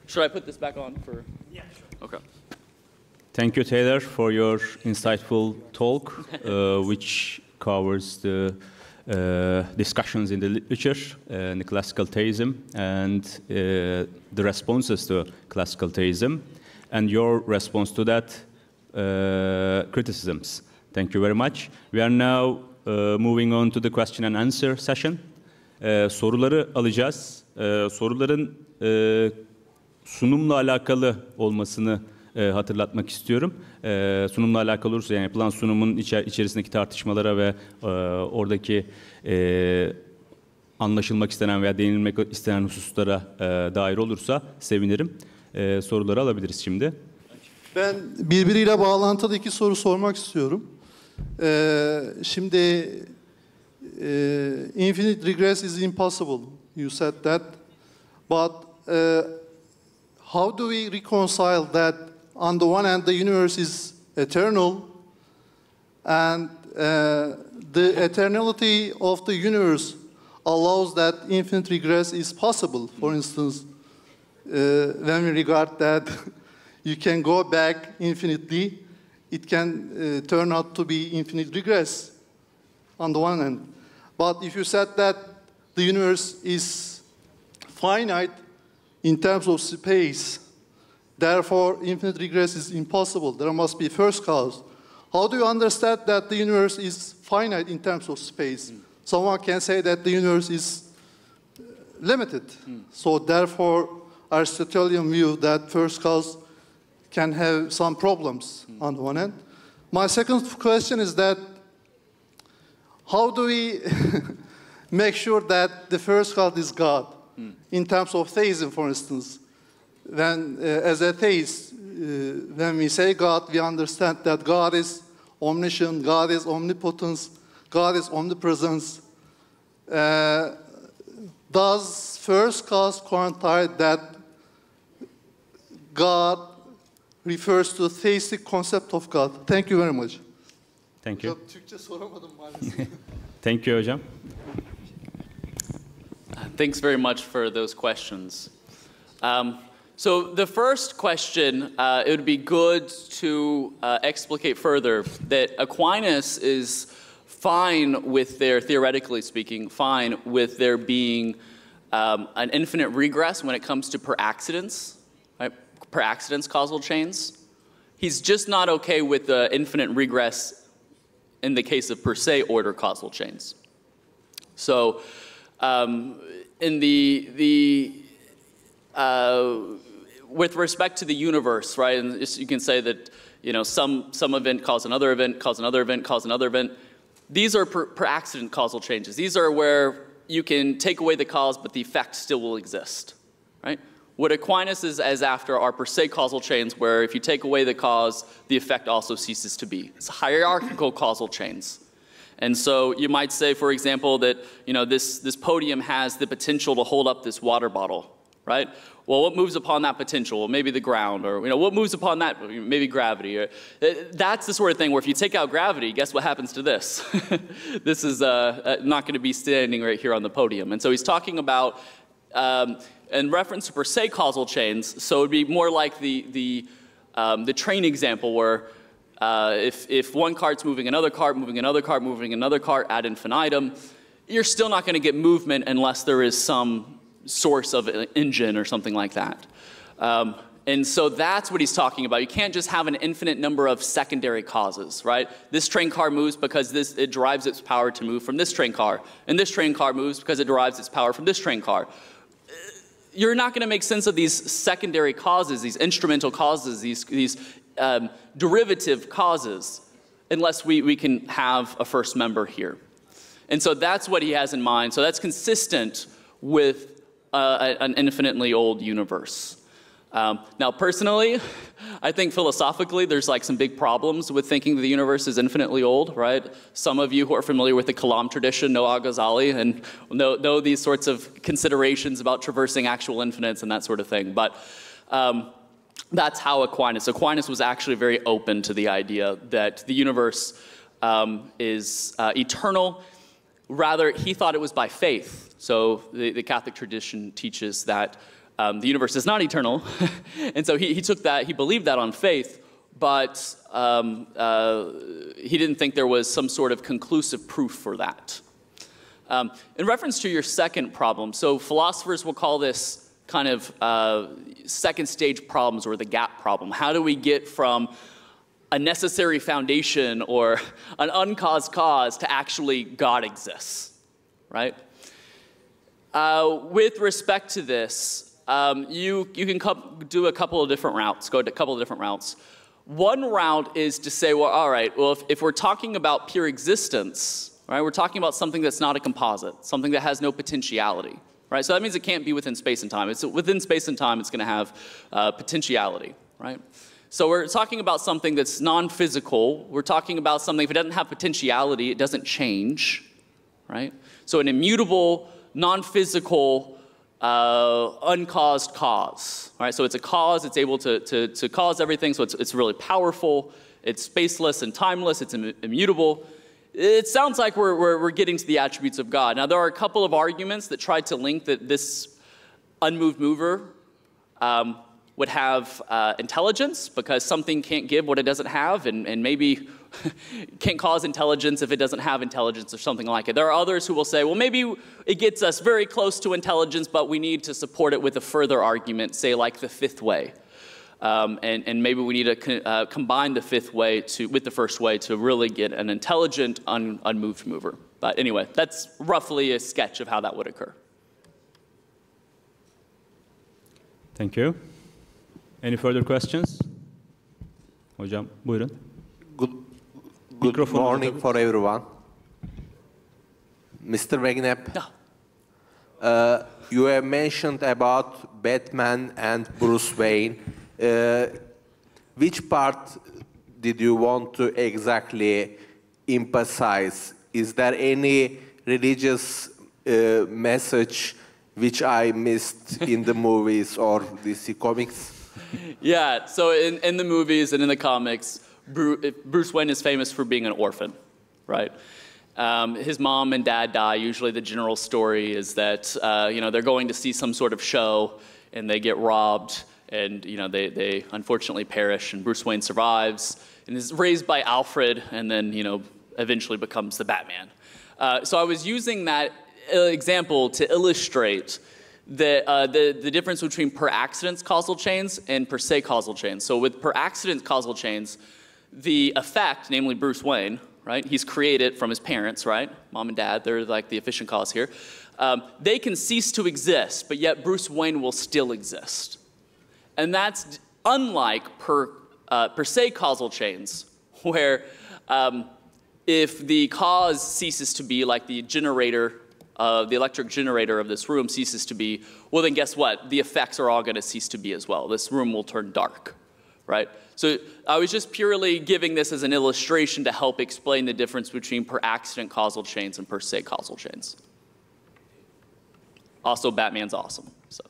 Should I put this back on for? Yeah, sure. Okay. Thank you, Taylor, for your insightful talk, which covers the discussions in the literature and the classical theism and the responses to classical theism and your response to that criticisms. Thank you very much. We are now moving on to the question and answer session. Soruları alacağız. Soruların sunumla alakalı olmasını hatırlatmak istiyorum. Sunumla alakalı olursa yani yapılan sunumun içerisindeki tartışmalara ve oradaki anlaşılmak istenen veya değinilmek istenen hususlara dair olursa sevinirim. Soruları alabiliriz şimdi. Ben birbiriyle bağlantılı iki soru sormak istiyorum. Şimdi infinite regress is impossible. You said that. But how do we reconcile that? On the one hand, the universe is eternal, and the eternality of the universe allows that infinite regress is possible. For instance, when we regard that you can go back infinitely, it can turn out to be infinite regress on the one hand. But if you said that the universe is finite in terms of space, therefore infinite regress is impossible. There must be first cause. How do you understand that the universe is finite in terms of space? Someone can say that the universe is limited. So therefore, Aristotelian view that first cause can have some problems on the one hand. My second question is that how do we make sure that the first cause is God? In terms of theism, for instance, when as a theist, when we say God, we understand that God is omniscient, God is omnipotence, God is omnipresence. Does first cause coincide that God refers to the theistic concept of God? Thank you very much. Thank you. Türkçe soramadım maalesef. Thank you, hocam. Thanks very much for those questions. So the first question, it would be good to explicate further that Aquinas is fine with their, theoretically speaking, fine with there being an infinite regress when it comes to per accidents, right? Per accidents causal chains. He's just not okay with the infinite regress in the case of per se order causal chains. So in with respect to the universe, right, and you can say that, you know, some event cause another event, cause another event, cause another event. These are per accident causal changes. These are where you can take away the cause, but the effect still will exist, right? What Aquinas is as after are per se causal chains, where if you take away the cause, the effect also ceases to be. It's hierarchical causal chains. And so you might say, for example, that, you know, this podium has the potential to hold up this water bottle, right? Well, what moves upon that potential? Well, maybe the ground, or, you know, what moves upon that? Maybe gravity. Or, that's the sort of thing where if you take out gravity, guess what happens to this? This is not going to be standing right here on the podium. And so he's talking about, in reference to per se causal chains, so it would be more like the train example where if one cart's moving another cart, moving another cart, moving another cart ad infinitum, you're still not going to get movement unless there is some source of an engine or something like that. And so that's what he's talking about. You can't just have an infinite number of secondary causes, right? This train car moves because it derives its power to move from this train car. And this train car moves because it derives its power from this train car. You're not going to make sense of these secondary causes, these instrumental causes, these derivative causes, unless we can have a first member here. And so that's what he has in mind. So that's consistent with an infinitely old universe. Now, personally, I think philosophically there's like some big problems with thinking the universe is infinitely old, right? Some of you who are familiar with the Kalam tradition know Al-Ghazali and know these sorts of considerations about traversing actual infinites and that sort of thing. But that's how Aquinas was actually very open to the idea that the universe is eternal. Rather, he thought it was by faith. So the Catholic tradition teaches that the universe is not eternal, and so he took that, he believed that on faith, but he didn't think there was some sort of conclusive proof for that. In reference to your second problem, so philosophers will call this kind of second stage problems or the gap problem. How do we get from a necessary foundation or an uncaused cause to actually God exists, right? With respect to this, you can do a couple of different routes, go to a couple of different routes. One route is to say, well, all right, well, if we're talking about pure existence, right, we're talking about something that's not a composite, something that has no potentiality, right? So that means it can't be within space and time. It's within space and time, it's going to have potentiality, right? So we're talking about something that's non-physical. We're talking about something, if it doesn't have potentiality, it doesn't change, right? So an immutable, non-physical, uncaused cause, right? So it's a cause, it's able to cause everything, so it's really powerful, it's spaceless and timeless, it's immutable. It sounds like we're getting to the attributes of God. Now, there are a couple of arguments that try to link that this unmoved mover would have intelligence, because something can't give what it doesn't have, and maybe can't cause intelligence if it doesn't have intelligence or something like it. There are others who will say, well, maybe it gets us very close to intelligence, but we need to support it with a further argument, say like the fifth way. And maybe we need to combine the fifth way with the first way to really get an intelligent, unmoved mover. But anyway, that's roughly a sketch of how that would occur. Thank you. Any further questions? Hocam, buyurun. Good morning for everyone. Mr. McNabb, you have mentioned about Batman and Bruce Wayne. Which part did you want to exactly emphasize? Is there any religious message which I missed in the movies or DC Comics? Yeah, so in the movies and in the comics, Bruce Wayne is famous for being an orphan, right? His mom and dad die. Usually the general story is that they're going to see some sort of show and they get robbed, and they unfortunately perish, and Bruce Wayne survives and is raised by Alfred, and then eventually becomes the Batman. So I was using that example to illustrate the difference between per accident causal chains and per se causal chains. So with per accident causal chains, the effect, namely Bruce Wayne, right? He's created from his parents, right? Mom and dad, they're like the efficient cause here. They can cease to exist, but yet Bruce Wayne will still exist. And that's unlike per se causal chains, where if the cause ceases to be, like the generator, the electric generator of this room ceases to be, well then guess what? The effects are all going to cease to be as well. This room will turn dark, right? So I was just purely giving this as an illustration to help explain the difference between per accident causal chains and per se causal chains. Also, Batman's awesome. So.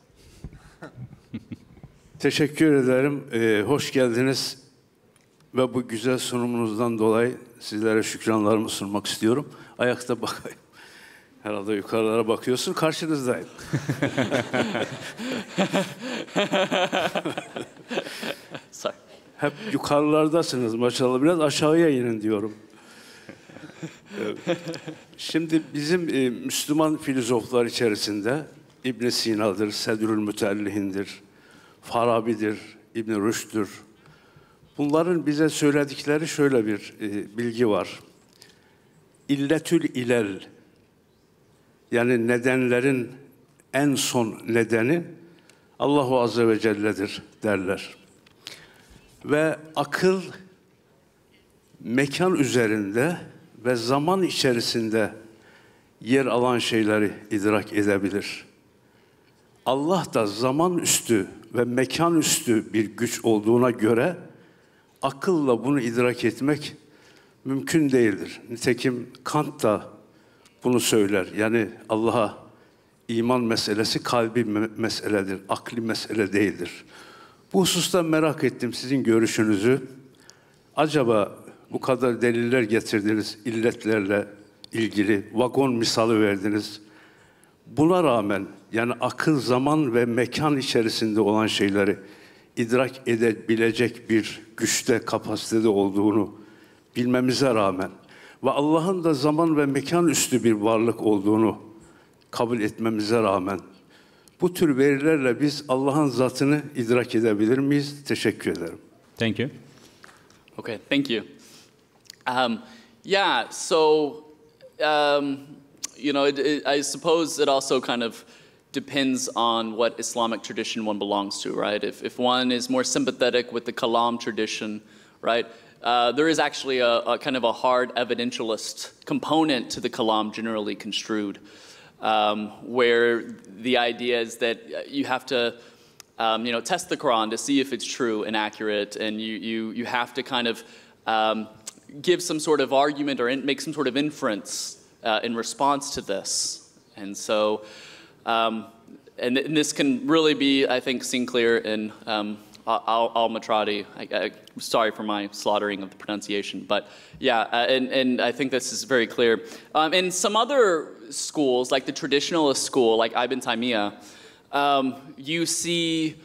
Teşekkür ederim. Hoş geldiniz ve bu güzel sunumunuzdan dolayı sizlere şükranlarımı sunmak istiyorum. Ayakta bakayım. Herhalde yukarılara bakıyorsun, karşınızdayım. Hep yukarılardasınız maşallah, biraz aşağıya inin diyorum. Şimdi bizim Müslüman filozoflar içerisinde İbn Sina'dır, Sedrül Mütellihin'dir, Farabi'dir, İbn Rüşd'dür. Bunların bize söyledikleri şöyle bir bilgi var. İlletül ilel, yani nedenlerin en son nedeni Allahu Azze ve Celle'dir derler. Ve akıl mekan üzerinde ve zaman içerisinde yer alan şeyleri idrak edebilir. Allah da zaman üstü ve mekan üstü bir güç olduğuna göre akılla bunu idrak etmek mümkün değildir. Nitekim Kant da bunu söyler. Yani Allah'a iman meselesi kalbi meseledir, akli mesele değildir. Bu hususta merak ettim sizin görüşünüzü. Acaba bu kadar deliller getirdiniz, illetlerle ilgili, vagon misali verdiniz. Buna rağmen yani akıl, zaman ve mekan içerisinde olan şeyleri idrak edebilecek bir güçte, kapasitede olduğunu bilmemize rağmen ve Allah'ın da zaman ve mekan üstü bir varlık olduğunu kabul etmemize rağmen bu tür verilerle biz Allah'ın zatını idrak edebilir miyiz? Teşekkür ederim. Thank you. Okay, thank you. Yeah, so, you know, I suppose it also kind of depends on what Islamic tradition one belongs to, right? If one is more sympathetic with the Kalam tradition, right, there is actually a kind of a hard evidentialist component to the Kalam generally construed, where the idea is that you have to, you know, test the Quran to see if it's true and accurate, and you have to kind of give some sort of argument or make some sort of inference in response to this. And so, and this can really be, I think, seen clear in al-Matradi. Sorry for my slaughtering of the pronunciation, but yeah, and I think this is very clear. In some other schools, like the traditionalist school, like Ibn Taymiyyah, you see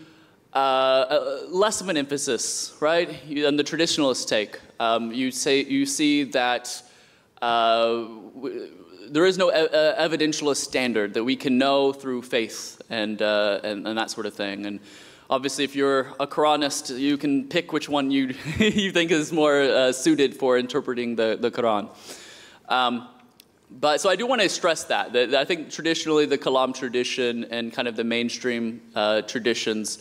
less of an emphasis, right? On the traditionalist take, you see that there is no evidentialist standard that we can know through faith and that sort of thing. And obviously, if you're a Quranist, you can pick which one you you think is more suited for interpreting the Quran. But so I do want to stress that I think traditionally the Kalam tradition and kind of the mainstream traditions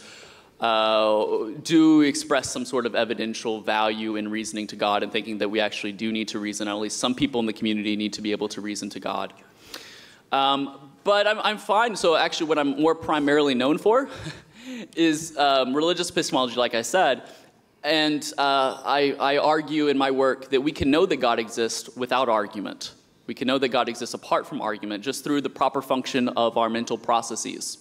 do express some sort of evidential value in reasoning to God and thinking that we actually do need to reason, or at least some people in the community need to be able to reason to God. But I'm fine. So actually what I'm more primarily known for is religious epistemology, like I said. And I argue in my work that we can know that God exists without argument. We can know that God exists apart from argument, just through the proper function of our mental processes.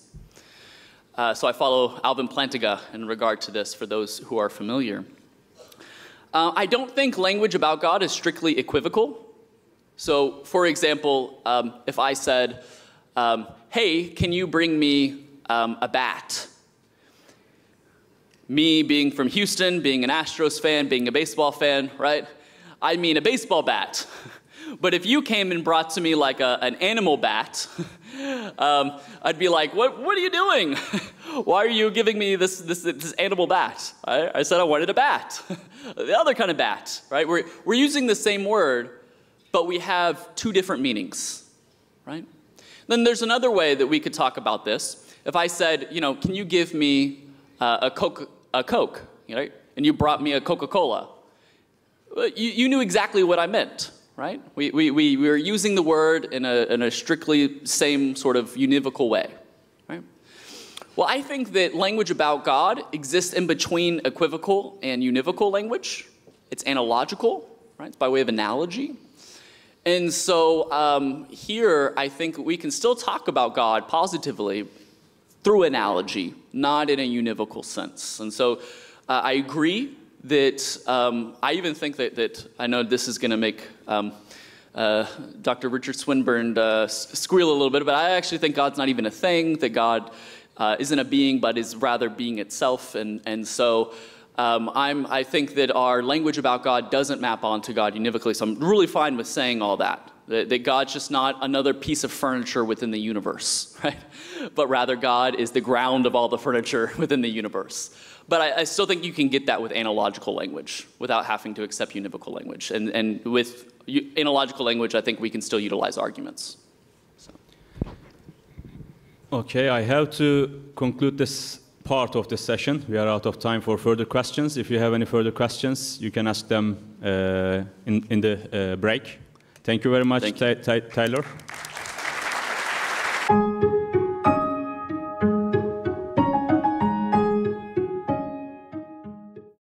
So I follow Alvin Plantinga in regard to this, for those who are familiar. I don't think language about God is strictly equivocal. So, for example, if I said, hey, can you bring me a bat? Me being from Houston, being an Astros fan, being a baseball fan, right? I mean a baseball bat. But if you came and brought to me like an animal bat, I'd be like, what are you doing? Why are you giving me this animal bat? I said I wanted a bat, the other kind of bat, right? We're using the same word, but we have two different meanings, right? Then there's another way that we could talk about this. If I said, you know, can you give me a Coke, right? And you brought me a Coca-Cola, you knew exactly what I meant. Right? We were using the word in a strictly same sort of univocal way. Right? Well, I think that language about God exists in between equivocal and univocal language. It's analogical, right? It's by way of analogy. And so here, I think we can still talk about God positively through analogy, not in a univocal sense. And so I agree that I even think that I know this is going to make Dr. Richard Swinburne squeal a little bit, but I actually think God's not even a thing, that God isn't a being, but is rather being itself. And so I think that our language about God doesn't map onto God univocally, so I'm really fine with saying all that That God's just not another piece of furniture within the universe, right? But rather God is the ground of all the furniture within the universe. But I still think you can get that with analogical language without having to accept univocal language. And with analogical language, I think we can still utilize arguments. So. Okay, I have to conclude this part of the session. We are out of time for further questions. If you have any further questions, you can ask them in the break. Thank you very much, Tyler.